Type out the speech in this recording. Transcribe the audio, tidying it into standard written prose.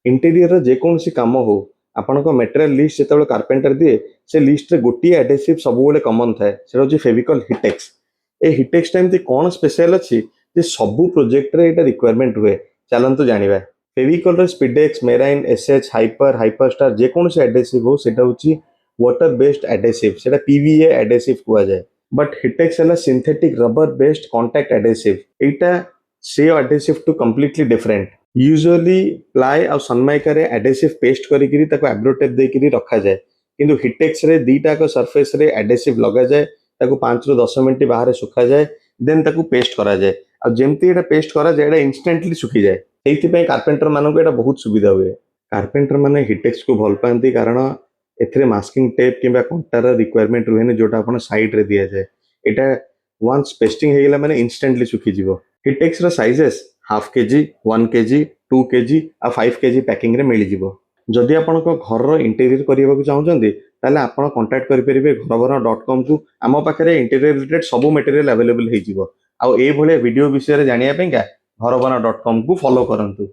Interior जेकोसी कम हो आपण material list जो कार्पेंटर दिए से लिस्ट रे गोटे एडेसिव सब कमन थाए से हूँ फेविकल हिटेक्स। ए हिटेक्स एमती कौन स्पेशल अच्छी जे सबू प्रोजेक्ट रे एटा रिक्वायरमेंट हुए चलतु जाना। Fevicol SpeedX marine SH hyper Hyperstar जेकोसी एडेसिव हो सेटा हूँ वाटर बेस्ड एडेसिव से पीवीए एडेसिव कुआ जाए। बट हिटेक्स है synthetic rubber based contact adhesive एटा से एडेसिव टू कंप्लीटली डिफरेंट। यूजुअली प्लाई आ सनमाइका रे एडेसिव पेस्ट करिकरी ताको एब्रोटेप देकरी रखा जाए किंतु हिटेक्स रे दीटा को सरफेस रे एडेसिव लगा जाए ताको 5 ରୁ 10 मिनिट बाहर सुखा जाए देन ताको पेस्ट करा जाए आ जेमती एटा पेस्ट करा जाए एटा इंस्टेंटली सुखी जाए। एइथि पय कारपेंटर मानको एटा बहुत सुविधा हुए। कारपेंटर माने हिटेक्स को भल पाती कारण एथिरे मास्किंग टेप किंबा कंटार रिक्वायरमेंट रुहेने जोटा आपण साइड रे दिया जाए एटा वंस पेस्टिंग हेगला माने इंस्टेंटली सुखी जीवो। हिटेक्स रो sizes half KG 1 KG 2 KG आ 5 केजी पैकिंग रे मिल जिवो। जदि आपण घर इंटेरियर करने चाहते ताले आपण कांटेक्ट करेंगे घरभर.com को। आम पाखे इंटेरियर रिलेटेड सब मटेरियल अवेलेबल हो भिडियो विषय जानापी घरभर.com को फॉलो करंतु।